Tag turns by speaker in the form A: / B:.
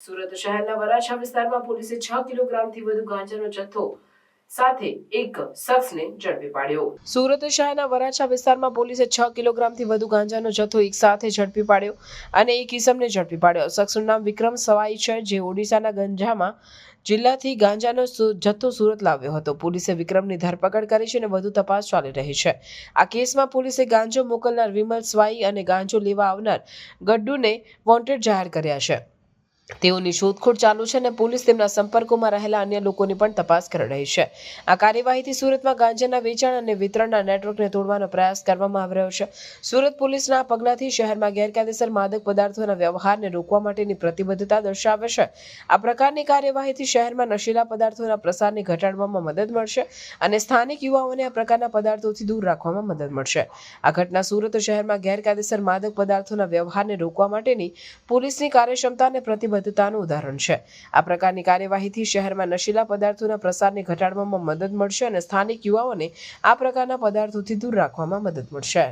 A: સુરત શહેરના વરાછા વિસ્તારમાં પોલીસે 6 કિલોગ્રામથી વધુ ગાંજાનો જથ્થો સાથે એક શખ્સને ઝડપી પાડ્યો। સુરત શહેરના વરાછા વિસ્તારમાં પોલીસે 6 કિલોગ્રામથી વધુ ગાંજાનો જથ્થો એક સાથે ઝડપી પાડ્યો અને એક ઇસમને ઝડપી પાડ્યો। શખ્સનું નામ વિક્રમ સવાઈ છે, જે ઓડિશાના ગંજામા જિલ્લાથી ગાંજાનો જથ્થો સુરત લાવ્યો હતો। પોલીસે વિક્રમની ધરપકડ કરી છે અને વધુ તપાસ ચાલી રહી છે। આ કેસમાં પોલીસે ગાંજો મોકલનાર વિમલ સ્વાઈ અને ગાંજો લેવા આવનાર ગડ્ડુને વોન્ટેડ જાહેર કર્યા છે। તેઓની શોધખોળ ચાલુ છે અને પોલીસ તેમના સંપર્કોમાં રહેલા અન્ય લોકોની પણ તપાસ કરી રહી છે। આ કાર્યવાહીથી સુરતમાં ગાંજાના વેચાણ અને વિતરણના નેટવર્કને તોડવાનો પ્રયાસ કરવામાં આવી રહ્યો છે। સુરત પોલીસના આ પગલાંથી શહેરમાં ગેરકાયદેસર માદક પદાર્થોના વ્યવહારને રોકવા માટેની પ્રતિબદ્ધતા દર્શાવે છે। આ પ્રકારની કાર્યવાહીથી શહેરમાં નશીલા પદાર્થોના પ્રસારને ઘટાડવામાં મદદ મળશે અને સ્થાનિક યુવાઓને આ પ્રકારના પદાર્થોથી દૂર રાખવામાં મદદ મળશે। આ ઘટના સુરત શહેરમાં ગેરકાયદેસર માદક પદાર્થોના વ્યવહારને રોકવા માટેની પોલીસની કાર્યક્ષમતા અને પ્રતિબદ્ધતાનું ઉદાહરણ છે। આ પ્રકારની કાર્યવાહીથી શહેરમાં નશીલા પદાર્થોના પ્રસારને ઘટાડવામાં મદદ મળશે અને સ્થાનિક યુવાઓને આ પ્રકારના પદાર્થોથી દૂર રાખવામાં મદદ મળશે।